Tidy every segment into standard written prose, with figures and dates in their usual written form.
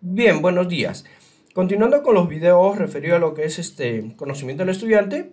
Bien, buenos días. Continuando con los videos referidos a lo que es conocimiento del estudiante,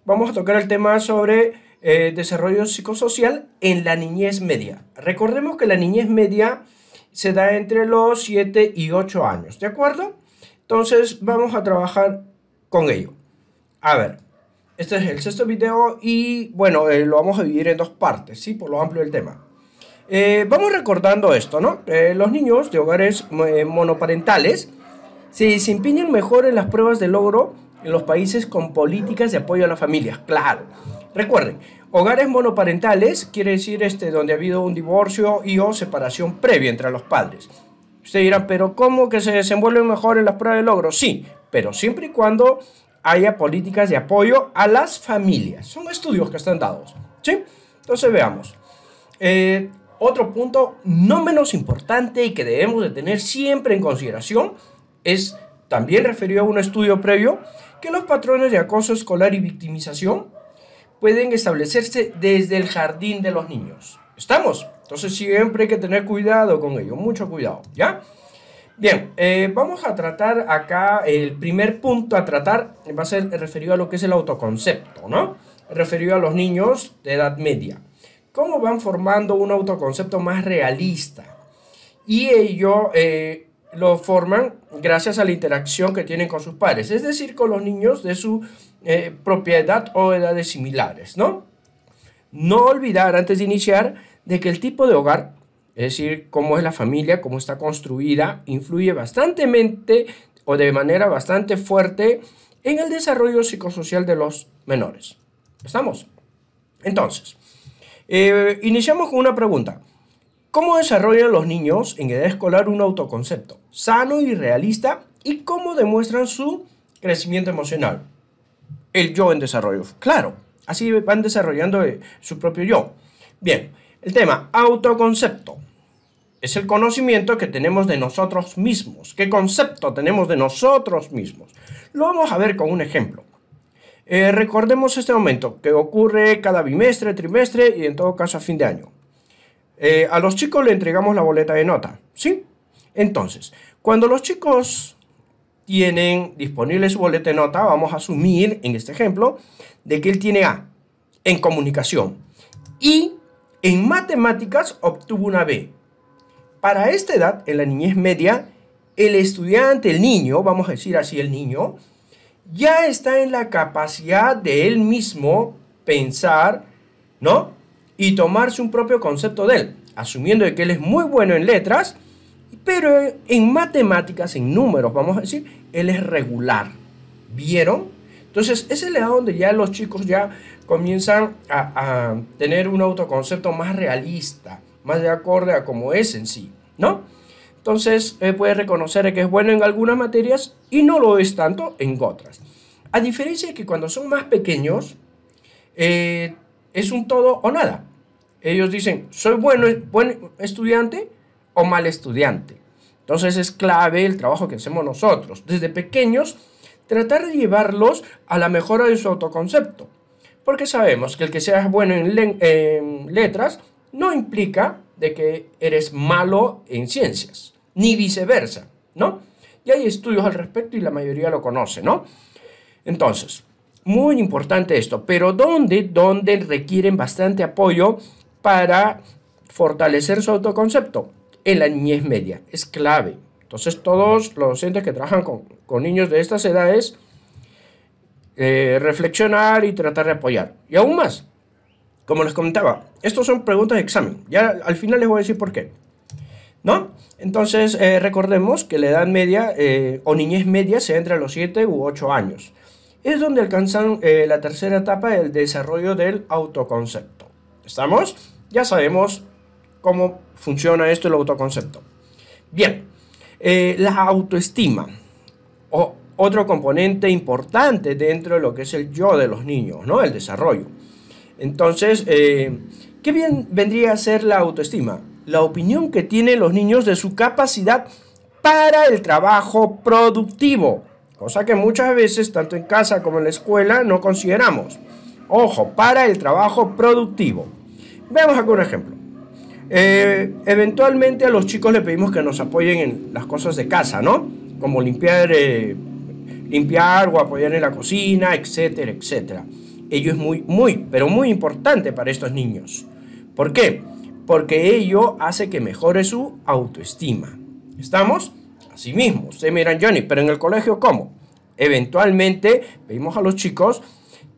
vamos a tocar el tema sobre desarrollo psicosocial en la niñez media. Recordemos que la niñez media se da entre los 7 y 8 años, ¿de acuerdo? Entonces vamos a trabajar con ello. A ver, este es el sexto video y bueno, lo vamos a dividir en dos partes, ¿sí? Por lo amplio del tema. Vamos recordando esto, ¿no? Los niños de hogares monoparentales se desempeñan mejor en las pruebas de logro en los países con políticas de apoyo a la familia. Claro. Recuerden, hogares monoparentales quiere decir donde ha habido un divorcio y o separación previa entre los padres. Ustedes dirán, pero ¿cómo que se desenvuelven mejor en las pruebas de logro? Sí, pero siempre y cuando haya políticas de apoyo a las familias. Son estudios que están dados, ¿sí? Entonces veamos. Otro punto no menos importante y que debemos de tener siempre en consideración es también referido a un estudio previo que los patrones de acoso escolar y victimización pueden establecerse desde el jardín de los niños. ¿Estamos? Entonces siempre hay que tener cuidado con ello, mucho cuidado, ¿ya? Bien, vamos a tratar acá, el primer punto a tratar va a ser referido a lo que es el autoconcepto, ¿no? Referido a los niños de edad media. ¿Cómo van formando un autoconcepto más realista? Y ello lo forman gracias a la interacción que tienen con sus padres, es decir, con los niños de su propia edad o edades similares, ¿no? No olvidar antes de iniciar de que el tipo de hogar, es decir, cómo es la familia, cómo está construida, influye bastantemente o de manera bastante fuerte en el desarrollo psicosocial de los menores. ¿Estamos? Entonces, iniciamos con una pregunta. ¿Cómo desarrollan los niños en edad escolar un autoconcepto sano y realista y cómo demuestran su crecimiento emocional? El yo en desarrollo. Claro, así van desarrollando su propio yo. Bien, el tema autoconcepto es el conocimiento que tenemos de nosotros mismos. ¿Qué concepto tenemos de nosotros mismos? Lo vamos a ver con un ejemplo. Recordemos este momento que ocurre cada bimestre, trimestre y en todo caso a fin de año. A los chicos le entregamos la boleta de nota, ¿sí? Entonces, cuando los chicos tienen disponible su boleta de nota, vamos a asumir en este ejemplo de que él tiene A en comunicación y en matemáticas obtuvo una B. Para esta edad, en la niñez media, el estudiante, el niño, vamos a decir así el niño, ya está en la capacidad de él mismo pensar, ¿no? Y tomarse un propio concepto de él, asumiendo de que él es muy bueno en letras, pero en matemáticas, en números, vamos a decir, él es regular. ¿Vieron? Entonces, esa es la edad donde ya los chicos ya comienzan a tener un autoconcepto más realista, más de acorde a cómo es en sí, ¿no? Entonces, puede reconocer que es bueno en algunas materias y no lo es tanto en otras. A diferencia de que cuando son más pequeños, es un todo o nada. Ellos dicen, soy buen estudiante o mal estudiante. Entonces es clave el trabajo que hacemos nosotros. Desde pequeños, tratar de llevarlos a la mejora de su autoconcepto. Porque sabemos que el que seas bueno en letras no implica de que eres malo en ciencias, ni viceversa, ¿no? Y hay estudios al respecto y la mayoría lo conoce, ¿no? Entonces, muy importante esto, pero ¿dónde requieren bastante apoyo para fortalecer su autoconcepto? En la niñez media, es clave. Entonces, todos los docentes que trabajan con niños de estas edades, reflexionar y tratar de apoyar. Y aún más, como les comentaba, estos son preguntas de examen. Ya al final les voy a decir por qué, ¿no? Entonces, recordemos que la edad media o niñez media se entra a los 7 u 8 años. Es donde alcanzan la tercera etapa del desarrollo del autoconcepto. ¿Estamos? Ya sabemos cómo funciona esto, el autoconcepto. Bien, la autoestima, otro componente importante dentro de lo que es el yo de los niños, ¿no? El desarrollo. Entonces, ¿qué bien vendría a ser la autoestima? La opinión que tienen los niños de su capacidad para el trabajo productivo, cosa que muchas veces, tanto en casa como en la escuela, no consideramos. Ojo, para el trabajo productivo. Veamos aquí un ejemplo. Eventualmente a los chicos le pedimos que nos apoyen en las cosas de casa, ¿no? Como limpiar o apoyar en la cocina, etcétera, etcétera. Ello es pero muy importante para estos niños. ¿Por qué? Porque ello hace que mejore su autoestima. ¿Estamos? Así mismo, ustedes miran, Johnny, pero en el colegio, ¿cómo? Eventualmente pedimos a los chicos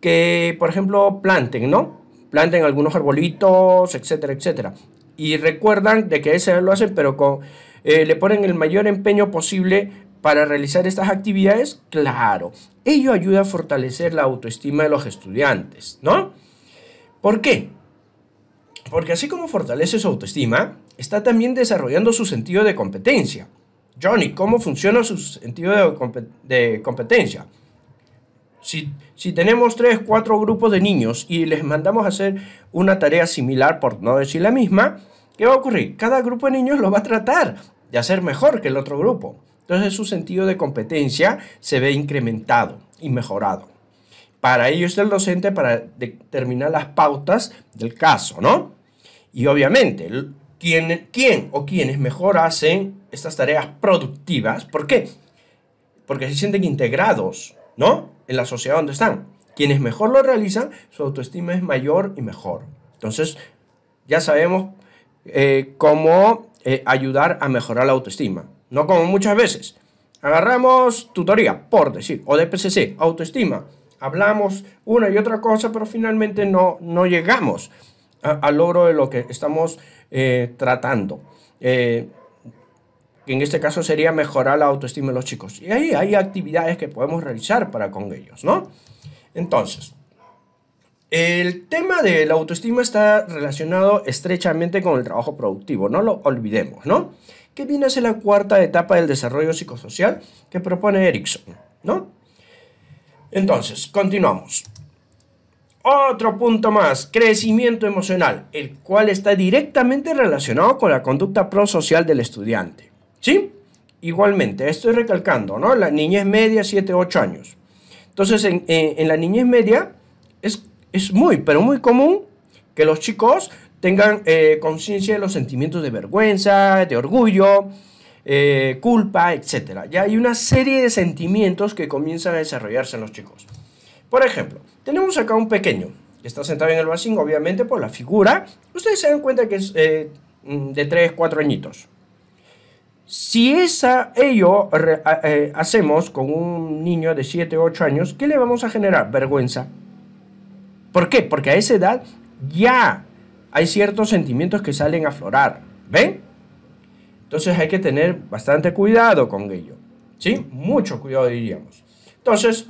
que, por ejemplo, planten, ¿no? Planten algunos arbolitos, etcétera, etcétera. Y recuerdan de que ese lo hacen, pero le ponen el mayor empeño posible para realizar estas actividades. Claro, ello ayuda a fortalecer la autoestima de los estudiantes, ¿no? ¿Por qué? Porque así como fortalece su autoestima, está también desarrollando su sentido de competencia. Johnny, ¿cómo funciona su sentido de competencia? Si tenemos 3, 4 grupos de niños y les mandamos a hacer una tarea similar, por no decir la misma, ¿qué va a ocurrir? Cada grupo de niños lo va a tratar de hacer mejor que el otro grupo. Entonces su sentido de competencia se ve incrementado y mejorado. Para ello está el docente para determinar las pautas del caso, ¿no? Y obviamente, ¿quién o quienes mejor hacen estas tareas productivas? ¿Por qué? Porque se sienten integrados, ¿no? En la sociedad donde están. Quienes mejor lo realizan, su autoestima es mayor y mejor. Entonces, ya sabemos cómo ayudar a mejorar la autoestima. No como muchas veces. Agarramos tutoría, por decir, o de PCC, autoestima. Hablamos una y otra cosa, pero finalmente no llegamos al logro de lo que estamos tratando. Que en este caso sería mejorar la autoestima de los chicos. Y ahí hay actividades que podemos realizar para con ellos, ¿no? Entonces, el tema de la autoestima está relacionado estrechamente con el trabajo productivo, no lo olvidemos, ¿no? Que viene a ser la cuarta etapa del desarrollo psicosocial que propone Erikson, ¿no? Entonces, continuamos. Otro punto más, crecimiento emocional, el cual está directamente relacionado con la conducta prosocial del estudiante. ¿Sí? Igualmente, estoy recalcando, ¿no? La niñez media, 7, 8 años. Entonces, en la niñez media es pero muy común que los chicos tengan conciencia de los sentimientos de vergüenza, de orgullo, culpa, etc. Ya hay una serie de sentimientos que comienzan a desarrollarse en los chicos. Por ejemplo, tenemos acá un pequeño que está sentado en el vacío, obviamente por la figura. Ustedes se dan cuenta que es de 3, 4 añitos. Si ello hacemos con un niño de 7, 8 años, ¿qué le vamos a generar? Vergüenza. ¿Por qué? Porque a esa edad ya hay ciertos sentimientos que salen a aflorar. ¿Ven? Entonces hay que tener bastante cuidado con ello. ¿Sí? Mucho cuidado, diríamos. Entonces,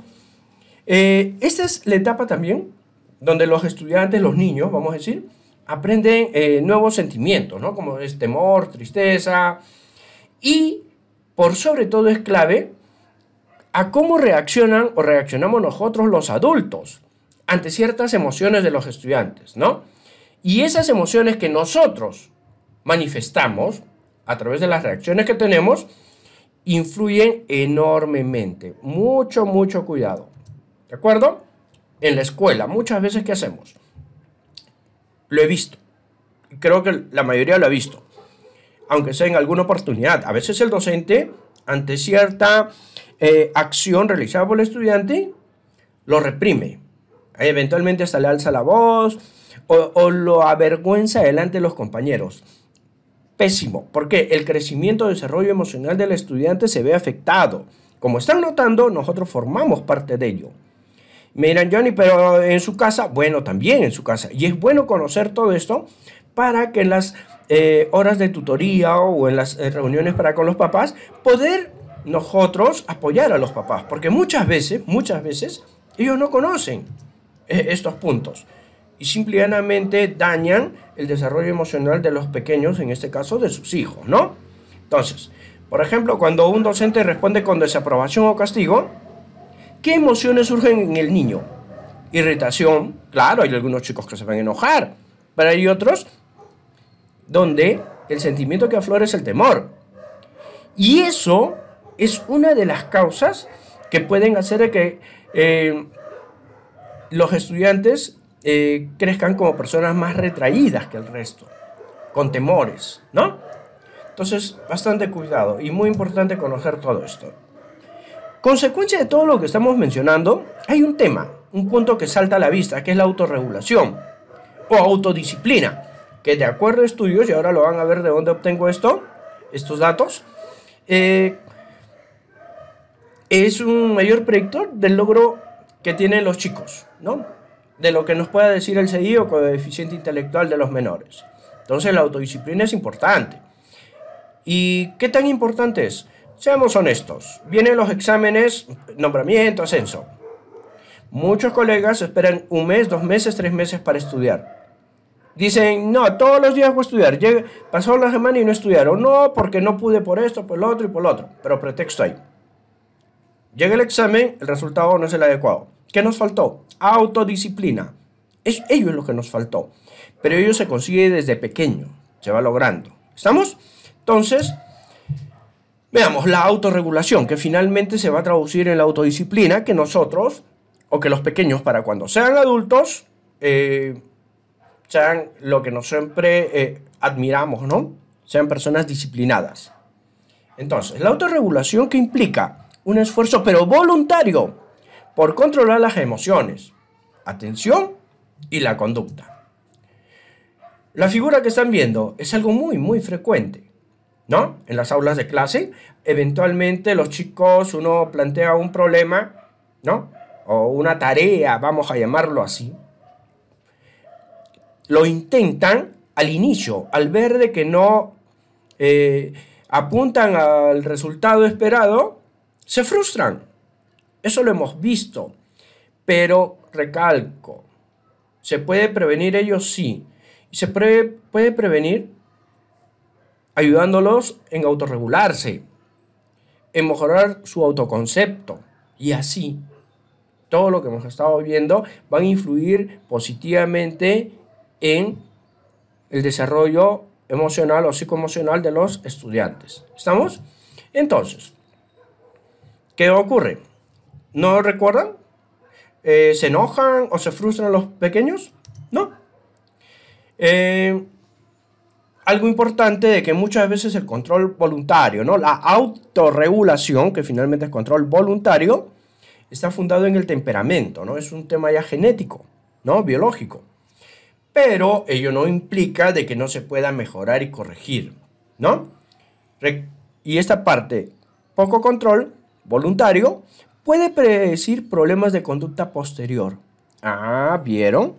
esta es la etapa también donde los estudiantes, los niños, vamos a decir, aprenden nuevos sentimientos, ¿no? Como es temor, tristeza. Y por sobre todo es clave a cómo reaccionan o reaccionamos nosotros los adultos ante ciertas emociones de los estudiantes, ¿no? Y esas emociones que nosotros manifestamos a través de las reacciones que tenemos influyen enormemente. Mucho, mucho cuidado. ¿De acuerdo? En la escuela, muchas veces, ¿qué hacemos? Lo he visto. Creo que la mayoría lo ha visto. Aunque sea en alguna oportunidad. A veces el docente, ante cierta acción realizada por el estudiante, lo reprime. Eventualmente hasta le alza la voz o lo avergüenza delante de los compañeros. Pésimo, porque el crecimiento y desarrollo emocional del estudiante se ve afectado. Como están notando, nosotros formamos parte de ello. Me dirán, Johnny, pero en su casa, bueno, también en su casa. Y es bueno conocer todo esto para que en las horas de tutoría o en las reuniones para con los papás, poder nosotros apoyar a los papás. Porque muchas veces, ellos no conocen estos puntos. Y simplemente dañan el desarrollo emocional de los pequeños, en este caso de sus hijos, ¿no? Entonces, por ejemplo, cuando un docente responde con desaprobación o castigo, ¿qué emociones surgen en el niño? Irritación, claro, hay algunos chicos que se van a enojar, pero hay otros donde el sentimiento que aflora es el temor. Y eso es una de las causas que pueden hacer que los estudiantes crezcan como personas más retraídas que el resto. con temores, ¿no? Entonces, bastante cuidado y muy importante conocer todo esto. Consecuencia de todo lo que estamos mencionando, hay un tema, un punto que salta a la vista, que es la autorregulación o autodisciplina, que de acuerdo a estudios, y ahora lo van a ver de dónde obtengo estos datos, es un mayor predictor del logro que tienen los chicos, ¿no? De lo que nos pueda decir el CI o coeficiente intelectual de los menores. Entonces la autodisciplina es importante. ¿Y qué tan importante es? Seamos honestos. Vienen los exámenes, nombramiento, ascenso. Muchos colegas esperan 1 mes, 2 meses, 3 meses para estudiar. Dicen, no, todos los días voy a estudiar. Pasó la semana y no estudiaron. No, porque no pude por esto, por lo otro y por lo otro. Pero pretexto hay. Llega el examen, el resultado no es el adecuado. ¿Qué nos faltó? Autodisciplina. Ello es lo que nos faltó. Pero ello se consigue desde pequeño. Se va logrando. ¿Estamos? Entonces, veamos la autorregulación, que finalmente se va a traducir en la autodisciplina que nosotros, o que los pequeños para cuando sean adultos, sean lo que nos siempre admiramos, ¿no? Sean personas disciplinadas. Entonces, la autorregulación que implica un esfuerzo, pero voluntario, por controlar las emociones, atención y la conducta. La figura que están viendo es algo muy, muy frecuente, ¿no? En las aulas de clase, eventualmente los chicos, uno plantea un problema, ¿no? O una tarea, vamos a llamarlo así. Lo intentan al inicio, al ver de que no apuntan al resultado esperado, se frustran. Eso lo hemos visto. Pero recalco, ¿se puede prevenir ello? Sí. Y se puede prevenir ayudándolos en autorregularse, en mejorar su autoconcepto. Y así, todo lo que hemos estado viendo van a influir positivamente en el desarrollo emocional o psicoemocional de los estudiantes. ¿Estamos? Entonces, ¿qué ocurre? ¿No recuerdan? ¿Se enojan o se frustran los pequeños? No. Algo importante de que muchas veces el control voluntario, ¿no? La autorregulación, que finalmente es control voluntario, está fundado en el temperamento, ¿no? Es un tema ya genético, ¿no? Biológico. Pero ello no implica de que no se pueda mejorar y corregir, ¿no? Y esta parte, poco control voluntario, puede predecir problemas de conducta posterior. Ah, ¿vieron?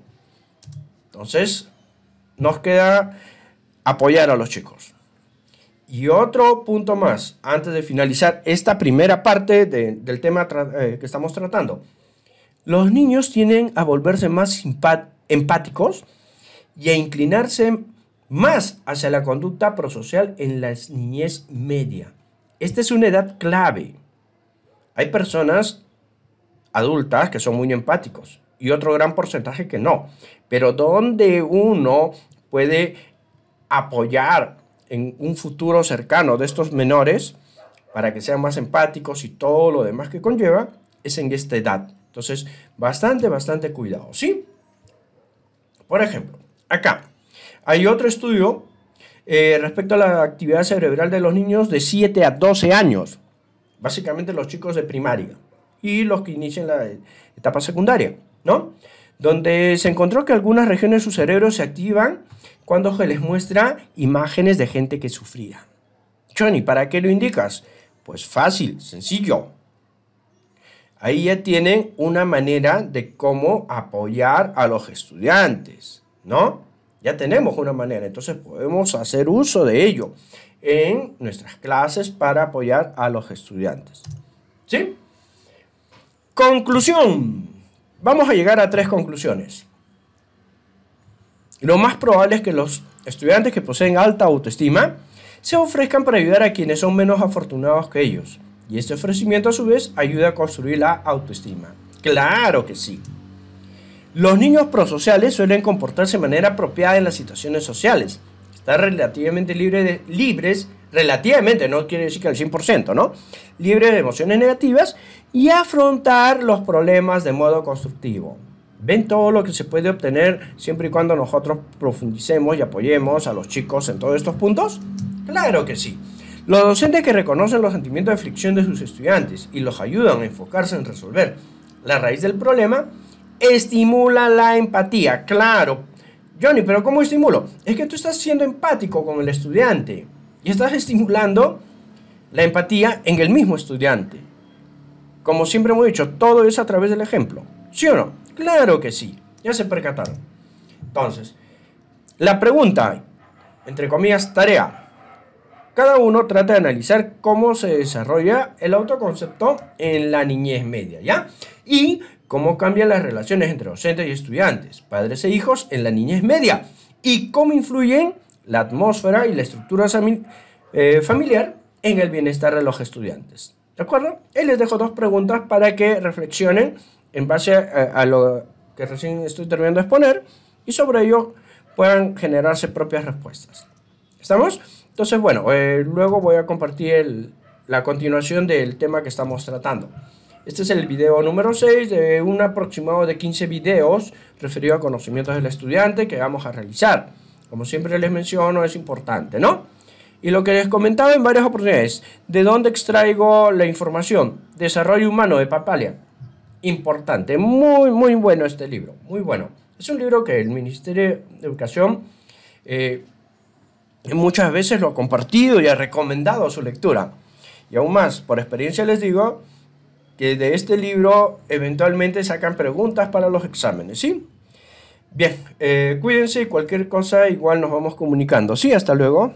Entonces, nos queda apoyar a los chicos. Y otro punto más, antes de finalizar esta primera parte del tema que estamos tratando. Los niños tienden a volverse más empáticos y a inclinarse más hacia la conducta prosocial en la niñez media. Esta es una edad clave. Hay personas adultas que son muy empáticos y otro gran porcentaje que no. Pero donde uno puede apoyar en un futuro cercano de estos menores para que sean más empáticos y todo lo demás que conlleva es en esta edad. Entonces, bastante cuidado, ¿sí? Por ejemplo, acá hay otro estudio respecto a la actividad cerebral de los niños de 7 a 12 años. Básicamente los chicos de primaria y los que inician la etapa secundaria, ¿no? Donde se encontró que algunas regiones de su cerebro se activan cuando se les muestra imágenes de gente que sufría. Johnny, ¿para qué lo indicas? Pues fácil, sencillo. Ahí ya tienen una manera de cómo apoyar a los estudiantes, ¿no? Ya tenemos una manera, entonces podemos hacer uso de ello en nuestras clases para apoyar a los estudiantes. ¿Sí? Conclusión. Vamos a llegar a 3 conclusiones. Lo más probable es que los estudiantes que poseen alta autoestima se ofrezcan para ayudar a quienes son menos afortunados que ellos. Y este ofrecimiento a su vez ayuda a construir la autoestima. ¡Claro que sí! Los niños prosociales suelen comportarse de manera apropiada en las situaciones sociales. Están relativamente libres, relativamente, no quiere decir que al 100%, ¿no? Libres de emociones negativas y afrontar los problemas de modo constructivo. ¿Ven todo lo que se puede obtener siempre y cuando nosotros profundicemos y apoyemos a los chicos en todos estos puntos? Claro que sí. Los docentes que reconocen los sentimientos de fricción de sus estudiantes y los ayudan a enfocarse en resolver la raíz del problema, estimulan la empatía. Claro, Johnny, pero ¿cómo estimulo? Es que tú estás siendo empático con el estudiante y estás estimulando la empatía en el mismo estudiante. Como siempre hemos dicho, todo es a través del ejemplo. ¿Sí o no? Claro que sí. Ya se percataron. Entonces, la pregunta, entre comillas, tarea. Cada uno trata de analizar cómo se desarrolla el autoconcepto en la niñez media, ¿ya? Y cómo cambian las relaciones entre docentes y estudiantes, padres e hijos en la niñez media. Y cómo influyen la atmósfera y la estructura familiar en el bienestar de los estudiantes. ¿De acuerdo? Y les dejo dos preguntas para que reflexionen en base a lo que recién estoy terminando de exponer y sobre ello puedan generarse propias respuestas. ¿Estamos? Entonces, bueno, luego voy a compartir la continuación del tema que estamos tratando. Este es el video número 6 de un aproximado de 15 videos referido a conocimientos del estudiante que vamos a realizar. Como siempre les menciono, es importante, ¿no? Y lo que les comentaba en varias oportunidades, ¿de dónde extraigo la información? Desarrollo humano de Papalia. Importante, muy, muy bueno este libro, muy bueno. Es un libro que el Ministerio de Educación muchas veces lo ha compartido y ha recomendado su lectura. Y aún más, por experiencia les digo que de este libro eventualmente sacan preguntas para los exámenes, ¿sí? Bien, cuídense y cualquier cosa igual nos vamos comunicando. Sí, hasta luego.